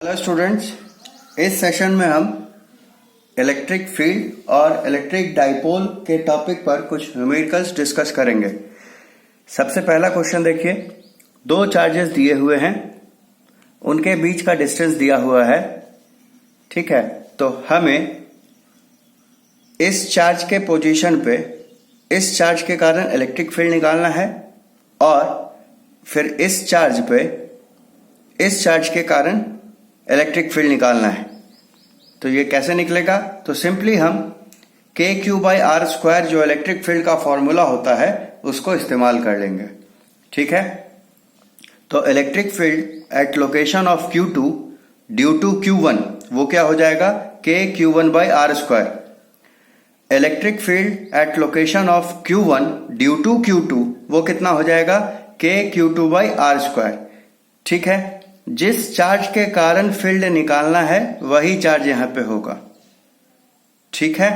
Hello students, इस session में हम इलेक्ट्रिक फील्ड और इलेक्ट्रिक डाइपोल के टॉपिक पर कुछ न्यूमेरिकल्स डिस्कस करेंगे। सबसे पहला क्वेश्चन देखिए, दो चार्जेस दिए हुए हैं, उनके बीच का डिस्टेंस दिया हुआ है। ठीक है, तो हमें इस चार्ज के पोजीशन पे इस चार्ज के कारण इलेक्ट्रिक फील्ड निकालना है और फिर इस चार्ज पे इस चार्ज के कारण इलेक्ट्रिक फील्ड निकालना है। तो ये कैसे निकलेगा? तो सिंपली हम KQ/R² जो इलेक्ट्रिक फील्ड का फॉर्मूला होता है उसको इस्तेमाल कर लेंगे। ठीक है, तो electric field at location of Q2 due to Q1 वो क्या हो जाएगा? KQ1/R²। Electric field at location of Q1 due to Q2 वो कितना हो जाएगा? KQ2/R²। ठीक है, जिस चार्ज के कारण फील्ड निकालना है वही चार्ज यहां पे होगा। ठीक है,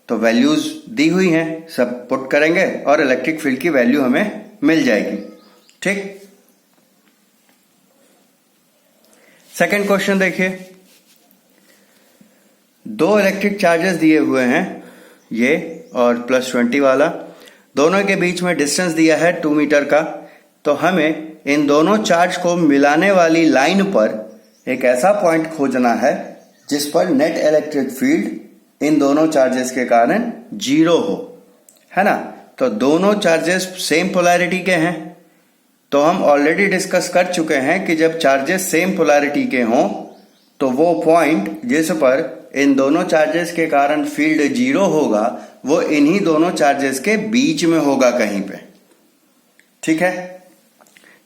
तो वैल्यूज दी हुई हैं, सब पुट करेंगे और इलेक्ट्रिक फील्ड की वैल्यू हमें मिल जाएगी। ठीक, सेकंड क्वेश्चन देखिए, दो इलेक्ट्रिक चार्जेस दिए हुए हैं, ये और +20 वाला, दोनों के बीच में डिस्टेंस दिया है 2 मीटर का। तो हमें इन दोनों चार्ज को मिलाने वाली लाइन पर एक ऐसा पॉइंट खोजना है जिस पर नेट इलेक्ट्रिक फील्ड इन दोनों चार्जेस के कारण 0 हो, है ना। तो दोनों चार्जेस सेम पोलैरिटी के हैं, तो हम ऑलरेडी डिस्कस कर चुके हैं कि जब चार्जेस सेम पोलैरिटी के हों तो वो पॉइंट जिस पर इन दोनों चार्जेस के कारण फील्ड 0 होगा वो इन्हीं दोनों चार्जेस के बीच में होगा कहीं पे। ठीक है,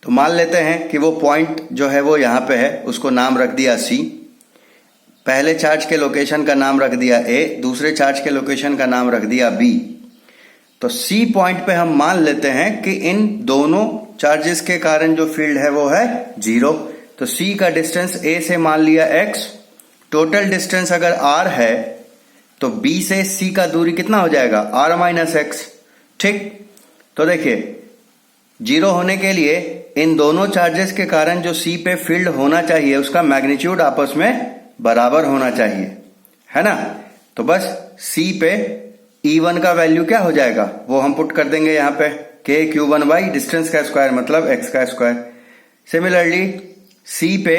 तो मान लेते हैं कि वो पॉइंट जो है वो यहां पे है, उसको नाम रख दिया C। पहले चार्ज के लोकेशन का नाम रख दिया A, दूसरे चार्ज के लोकेशन का नाम रख दिया B। तो C पॉइंट पे हम मान लेते हैं कि इन दोनों चार्जेस के कारण जो फील्ड है वो है 0। तो C का डिस्टेंस A से मान लिया x, टोटल डिस्टेंस अगर R है तो B से C का दूरी कितना हो जाएगा? R-x। ठीक, तो देखिए 0 होने के लिए इन दोनों चार्जेस के कारण जो C पे फील्ड होना चाहिए उसका मैग्नीट्यूड आपस में बराबर होना चाहिए, है ना। तो बस C पे E1 का वैल्यू क्या हो जाएगा वो हम पुट कर देंगे यहाँ पे, KQ1 डिस्टेंस का स्क्वायर मतलब x का स्क्वायर। सिमिलरली C पे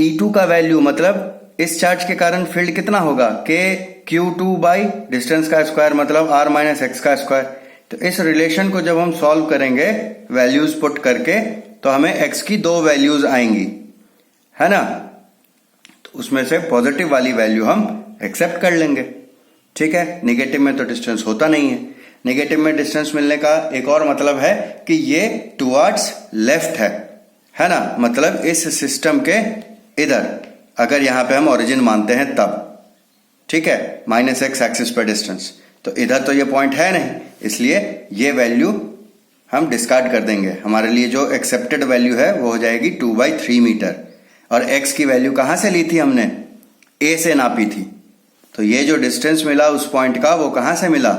E2 का वैल्यू मतलब इस चार्ज के कारण फील्ड कितना होगा? KQ2 डिस्टेंस का स्क्वायर मतलब R-x का स्क्वायर। तो इस रिलेशन को जब हम सॉल्व करेंगे वैल्यूज पुट करके तो हमें x की दो वैल्यूज आएंगी, है ना। तो उसमें से पॉजिटिव वाली वैल्यू हम एक्सेप्ट कर लेंगे। ठीक है, नेगेटिव में तो डिस्टेंस होता नहीं है। नेगेटिव में डिस्टेंस मिलने का एक और मतलब है कि ये टुवर्ड्स लेफ्ट है ना, मतलब इस सिस्टम के इधर, अगर यहां पे हम ओरिजिन मानते हैं तब। ठीक है, -x एक्सिस पर डिस्टेंस, तो इधर तो ये पॉइंट है नहीं, इसलिए ये वैल्यू हम डिस्कार्ड कर देंगे। हमारे लिए जो एक्सेप्टेड वैल्यू है वो हो जाएगी 2/3 मीटर। और x की वैल्यू कहां से ली थी हमने? A से नापी थी। तो ये जो डिस्टेंस मिला उस पॉइंट का वो कहां से मिला?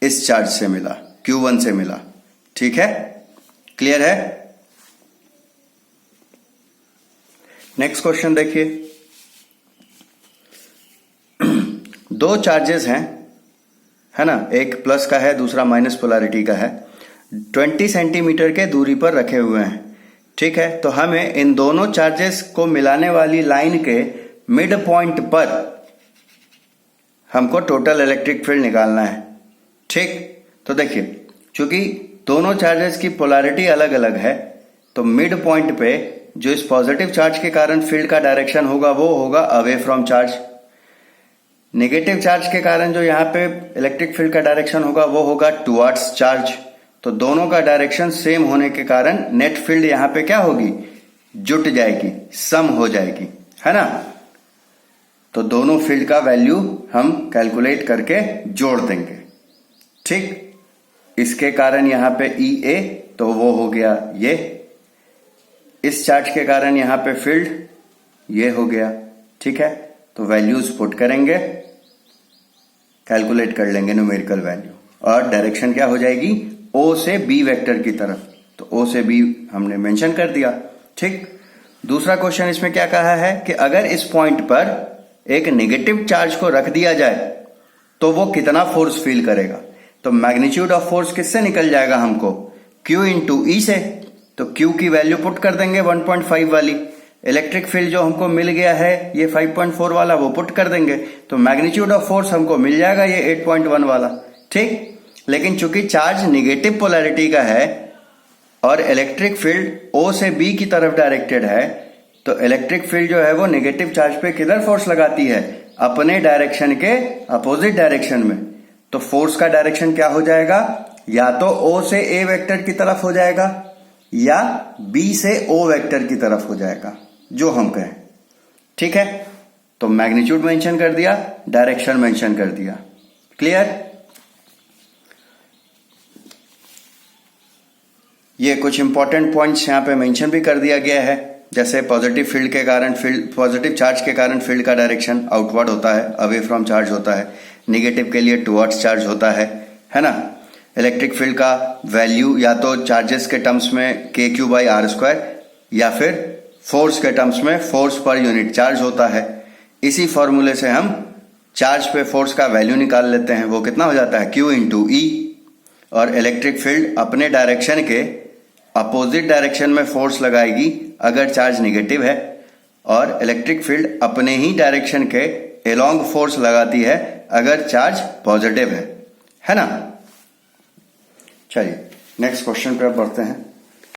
इस चार्ज से मिला, Q1 से मिला। ठीक है, क्लियर है। नेक्स्ट क्वेश्चन देखिए, दो चार्जेस हैं, है ना, एक प्लस का है दूसरा माइनस पोलैरिटी का है, 20 सेंटीमीटर के दूरी पर रखे हुए हैं। ठीक है, तो हमें इन दोनों चार्जेस को मिलाने वाली लाइन के मिड पॉइंट पर हमको टोटल इलेक्ट्रिक फील्ड निकालना है। ठीक, तो देखिए चूंकि दोनों चार्जेस की पोलैरिटी अलग अलग है तो मिड पॉइंट पे जो इस पॉजिटिव चार्ज के कारण फील्ड का डायरेक्शन होगा वो होगा away from charge. Negative charge के कारण जो यहाँ पे इलेक्ट्रिक फील्ड का डायरेक्शन होगा वो होगा टुवर्ड्स चार्ज। तो दोनों का डायरेक्शन सेम होने के कारण नेट फील्ड यहाँ पे क्या होगी? जुट जाएगी, सम हो जाएगी, है ना। तो दोनों फील्ड का वैल्यू हम कैलकुलेट करके जोड़ देंगे। ठीक, इसके कारण यहाँ पे EA तो वो हो गया ये, इस चार्ज के कारण यहाँ पे फील्ड ये हो गया। ठीक है, तो वैल्यूज पुट करेंगे, कैलकुलेट कर लेंगे न्यूमेरिकल वैल्यू, और डायरेक्शन क्या हो जाएगी? O से B वेक्टर की तरफ। तो O से B हमने मेंशन कर दिया। ठीक, दूसरा क्वेश्चन इसमें क्या कहा है कि अगर इस पॉइंट पर एक नेगेटिव चार्ज को रख दिया जाए तो वो कितना फोर्स फील करेगा। तो मैग्नीट्यूड ऑफ फोर्स किससे निकल जाएगा हमको, Q इंटू ई से। तो Q की वैल्यू पुट कर देंगे 1.5 वाली। इलेक्ट्रिक फील्ड जो हमको मिल गया है ये 5.4 वाला, वो पुट कर देंगे तो मैग्नीट्यूड ऑफ फोर्स हमको मिल जाएगा ये 8.1 वाला। ठीक, लेकिन चूंकि चार्ज निगेटिव पोलैरिटी का है और इलेक्ट्रिक फील्ड O से B की तरफ डायरेक्टेड है, तो इलेक्ट्रिक फील्ड जो है वो नेगेटिव चार्ज पे किधर फोर्स लगाती है, अपने डायरेक्शन के अपोजिट डायरेक्शन में। तो फोर्स का डायरेक्शन क्या हो जाएगा, या तो O से A वेक्टर की तरफ हो जाएगा या B से O वेक्टर की तरफ हो जाएगा, जो हम कहें। ठीक है, तो मैग्नीट्यूड मेंशन कर दिया, डायरेक्शन मेंशन कर दिया। क्लियर। ये कुछ इंपॉर्टेंट पॉइंट्स यहां पे मेंशन भी कर दिया गया है, जैसे पॉजिटिव फील्ड के कारण पॉजिटिव चार्ज के कारण फील्ड का डायरेक्शन आउटवर्ड होता है, अवे फ्रॉम चार्ज होता है। नेगेटिव के लिए टुवर्ड्स चार्ज होता है ना। इलेक्ट्रिक फील्ड का वैल्यू या तो चार्जेस के टर्म्स में KQ/R² या फिर फोर्स के टर्म्स में फोर्स पर यूनिट चार्ज होता है। इसी फॉर्मूले से हम चार्ज पे फोर्स का वैल्यू निकाल लेते हैं, वो कितना हो जाता है Q इंटू ई। और इलेक्ट्रिक फील्ड अपने डायरेक्शन के अपोजिट डायरेक्शन में फोर्स लगाएगी अगर चार्ज नेगेटिव है, और इलेक्ट्रिक फील्ड अपने ही डायरेक्शन के एलोंग फोर्स लगाती है अगर चार्ज पॉजिटिव है ना। चलिए नेक्स्ट क्वेश्चन पे बढ़ते हैं।